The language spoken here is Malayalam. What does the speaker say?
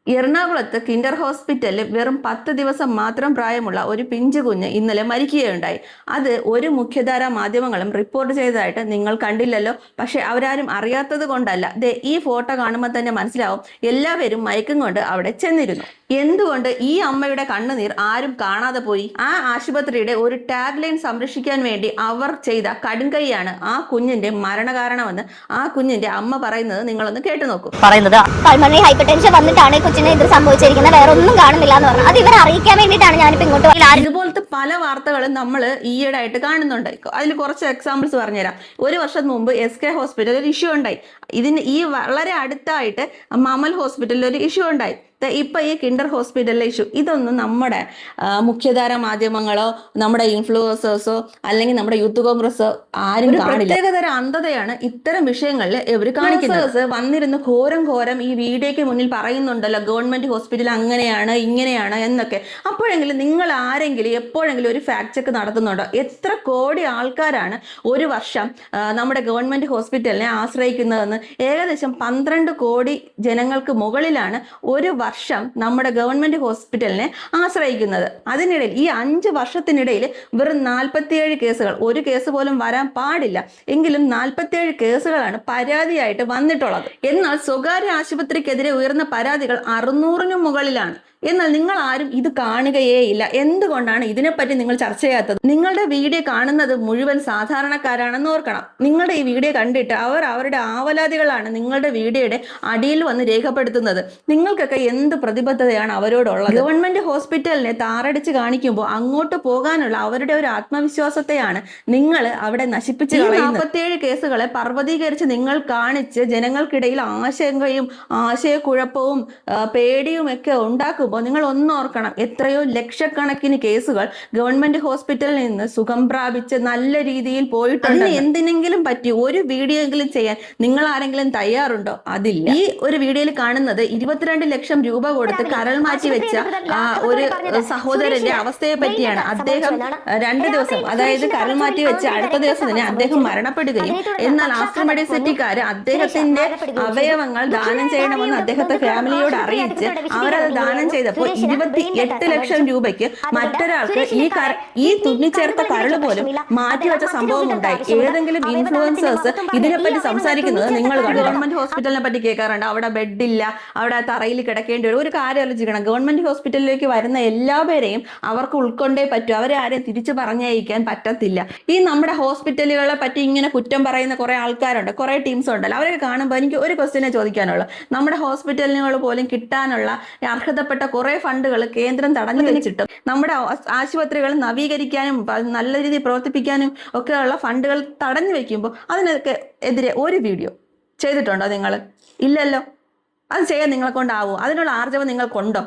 എറണാകുളത്ത് കിൻഡർ ഹോസ്പിറ്റലിൽ വെറും 10 ദിവസം മാത്രം പ്രായമുള്ള ഒരു പിഞ്ചു കുഞ്ഞ് ഇന്നലെ മരിക്കുകയുണ്ടായി. അത് ഒരു മുഖ്യധാരാ മാധ്യമങ്ങളും റിപ്പോർട്ട് ചെയ്തതായിട്ട് നിങ്ങൾ കണ്ടില്ലല്ലോ. പക്ഷെ അവരാരും അറിയാത്തത് കൊണ്ടല്ല. ഈ ഫോട്ടോ കാണുമ്പോൾ തന്നെ മനസ്സിലാവും എല്ലാവരും മയക്കം കൊണ്ട് അവിടെ ചെന്നിരുന്നു. എന്തുകൊണ്ട് ഈ അമ്മയുടെ കണ്ണുനീർ ആരും കാണാതെ പോയി? ആ ആശുപത്രിയുടെ ഒരു ടാഗ് ലൈൻ സംരക്ഷിക്കാൻ വേണ്ടി അവർ ചെയ്ത കടുംകൈയാണ് ആ കുഞ്ഞിന്റെ മരണകാരണമെന്ന് ആ കുഞ്ഞിന്റെ അമ്മ പറയുന്നത് നിങ്ങളൊന്ന് കേട്ടു നോക്കൂ. പറയുന്നത് പൾമണറി ഹൈപ്പർടെൻഷൻ വന്നിട്ടാണ് കൊച്ചിന് ഇത് സംഭവിച്ചിരിക്കുന്നത്, വേറെ ഒന്നും കാണുന്നില്ല എന്ന് പറഞ്ഞു. അത് ഇവരെ അറിയിക്കാൻ വേണ്ടിയിട്ടാണ് ഞാനിപ്പോ ഇങ്ങോട്ട്. ഇതുപോലത്തെ പല വാർത്തകളും നമ്മൾ ഈയിടെ ആയിട്ട് കാണുന്നുണ്ട്. അതിൽ കുറച്ച് എക്സാമ്പിൾസ് പറഞ്ഞുതരാം. ഒരു വർഷം മുമ്പ് SK ഹോസ്പിറ്റലിൽ ഒരു ഇഷ്യൂ ഉണ്ടായി. ഈ വളരെ അടുത്തായിട്ട് മമൽ ഹോസ്പിറ്റലിൽ ഒരു ഇഷ്യൂ ഉണ്ടായി. ഇപ്പൊ ഈ കിൻഡർ ഹോസ്പിറ്റലിലെ ഇഷ്യൂ ഇതൊന്നും നമ്മുടെ മുഖ്യധാര മാധ്യമങ്ങളോ നമ്മുടെ ഇൻഫ്ലുവൻസേഴ്സോ അല്ലെങ്കിൽ നമ്മുടെ യൂത്ത് കോൺഗ്രസോ ആരും കാണില്ല. പ്രത്യേകതര അന്ധതയാണ് ഇത്തരം വിഷയങ്ങളിൽ ഇവർ കാണിക്കുന്നത്. വന്നിരുന്ന് ഘോരം ഈ വീഡിയോയ്ക്ക് മുന്നിൽ പറയുന്നുണ്ടല്ലോ ഗവൺമെന്റ് ഹോസ്പിറ്റൽ അങ്ങനെയാണ് ഇങ്ങനെയാണ് എന്നൊക്കെ. അപ്പോഴെങ്കിലും നിങ്ങൾ ആരെങ്കിലും എപ്പോഴെങ്കിലും ഒരു ഫാക്ട് ചെക്ക് നടത്തുന്നുണ്ടോ? എത്ര കോടി ആൾക്കാരാണ് ഒരു വർഷം നമ്മുടെ ഗവൺമെന്റ് ഹോസ്പിറ്റലിനെ ആശ്രയിക്കുന്നതെന്ന്? ഏകദേശം 12 കോടി ജനങ്ങൾക്ക് മുകളിലാണ് ഒരു വർഷം നമ്മുടെ ഗവൺമെന്റ് ഹോസ്പിറ്റലിനെ ആശ്രയിക്കുന്നത്. അതിനിടയിൽ ഈ 5 വർഷത്തിനിടയിൽ വെറും 47 കേസുകൾ, ഒരു കേസ് പോലും വരാൻ പാടില്ല എങ്കിലും 47 കേസുകളാണ് പരാതിയായിട്ട് വന്നിട്ടുള്ളത്. എന്നാൽ സ്വകാര്യ ആശുപത്രിക്കെതിരെ ഉയർന്ന പരാതികൾ 600-നും മുകളിലാണ്. എന്നാൽ നിങ്ങൾ ആരും ഇത് കാണുകയേ ഇല്ല. എന്തുകൊണ്ടാണ് ഇതിനെപ്പറ്റി നിങ്ങൾ ചർച്ച ചെയ്യാത്തത്? നിങ്ങളുടെ വീഡിയോ കാണുന്നത് മുഴുവൻ സാധാരണക്കാരാണെന്ന് ഓർക്കണം. നിങ്ങളുടെ ഈ വീഡിയോ കണ്ടിട്ട് അവരുടെ ആവലാതികളാണ് നിങ്ങളുടെ വീഡിയോയുടെ അടിയിൽ വന്ന് രേഖപ്പെടുത്തുന്നത്. നിങ്ങൾക്കൊക്കെ എന്ത് പ്രതിബദ്ധതയാണ് അവരോടുള്ളത്? ഗവൺമെന്റ് ഹോസ്പിറ്റലിനെ താറടിച്ച് കാണിക്കുമ്പോൾ അങ്ങോട്ട് പോകാനുള്ള അവരുടെ ഒരു ആത്മവിശ്വാസത്തെയാണ് നിങ്ങൾ അവിടെ നശിപ്പിച്ച് കളയുന്നത്. 47 കേസുകളെ പർവ്വതീകരിച്ച് നിങ്ങൾ കാണിച്ച് ജനങ്ങൾക്കിടയിൽ ആശങ്കയും ആശയക്കുഴപ്പവും പേടിയും ഒക്കെ ഉണ്ടാക്കും. നിങ്ങൾ ഒന്നോർക്കണം, എത്രയോ ലക്ഷക്കണക്കിന് കേസുകൾ ഗവൺമെന്റ് ഹോസ്പിറ്റലിൽ നിന്ന് സുഖം പ്രാപിച്ച് നല്ല രീതിയിൽ പോയിട്ടുണ്ട്. എന്തിനെങ്കിലും പറ്റി ഒരു വീഡിയോ എങ്കിലും ചെയ്യാൻ നിങ്ങൾ ആരെങ്കിലും തയ്യാറുണ്ടോ? അതില്ല. ഈ ഒരു വീഡിയോയിൽ കാണുന്നത് 22 ലക്ഷം രൂപ കൊടുത്ത് കരൾ മാറ്റി വെച്ച ഒരു സഹോദരന്റെ അവസ്ഥയെ പറ്റിയാണ്. അദ്ദേഹം 2 ദിവസം, അതായത് കരൾ മാറ്റി വെച്ച് അടുത്ത ദിവസം തന്നെ അദ്ദേഹം മരണപ്പെടുകയും എന്നാൽ ആഫ്റ്റർ മെഡിസിറ്റിക്കാര് അദ്ദേഹത്തിന്റെ അവയവങ്ങൾ ദാനം ചെയ്യണമെന്ന് അദ്ദേഹത്തെ ഫാമിലിയോട് അറിയിച്ച് അവരത് ദാനം ചെയ്തപ്പോൾ 28 ലക്ഷം രൂപയ്ക്ക് മറ്റൊരാൾക്ക് ഈ തുന്നിച്ചേർത്ത കരൾ പോലും മാറ്റിവെച്ച സംഭവം ഉണ്ടായി. ഏതെങ്കിലും ഇൻഫ്ലുവൻസേഴ്സ് ഇതിനെപ്പറ്റി സംസാരിക്കുന്നത് നിങ്ങൾ കണ്ടു? ഗവൺമെന്റ് ഹോസ്പിറ്റലിനെ പറ്റി കേൾക്കാറുണ്ട്. അവിടെ ബെഡില്ല, അവിടെ തറയിൽ കിടക്കേണ്ടി വരും. ഒരു കാര്യം ആലോചിക്കണം, ഗവൺമെന്റ് ഹോസ്പിറ്റലിലേക്ക് വരുന്ന എല്ലാവരെയും അവർക്ക് ഉൾക്കൊണ്ടേ പറ്റൂ. അവരെ ആരെയും തിരിച്ചു പറഞ്ഞയക്കാൻ പറ്റത്തില്ല. ഈ നമ്മുടെ ഹോസ്പിറ്റലുകളെ പറ്റി ഇങ്ങനെ കുറ്റം പറയുന്ന കുറെ ആൾക്കാരുണ്ട്, കുറെ ടീംസ് ഉണ്ടല്ലോ. അവരൊക്കെ കാണുമ്പോൾ എനിക്ക് ഒരു ക്വസ്റ്റ്യനെ ചോദിക്കാനുള്ളൂ. നമ്മുടെ ഹോസ്പിറ്റലുകൾ പോലും കിട്ടാനുള്ള അർഹതപ്പെട്ട കുറെ ഫണ്ടുകൾ കേന്ദ്രം തടഞ്ഞു വെച്ചിട്ടും നമ്മുടെ ആശുപത്രികൾ നവീകരിക്കാനും നല്ല രീതിയിൽ പ്രവർത്തിപ്പിക്കാനും ഒക്കെയുള്ള ഫണ്ടുകൾ തടഞ്ഞു വെക്കുമ്പോൾ അതിനൊക്കെ എതിരെ ഒരു വീഡിയോ ചെയ്തിട്ടുണ്ടോ നിങ്ങൾ? ഇല്ലല്ലോ. അത് ചെയ്യാൻ നിങ്ങളെ കൊണ്ടാവോ? അതിനുള്ള ആർജവം നിങ്ങൾക്കുണ്ടോ?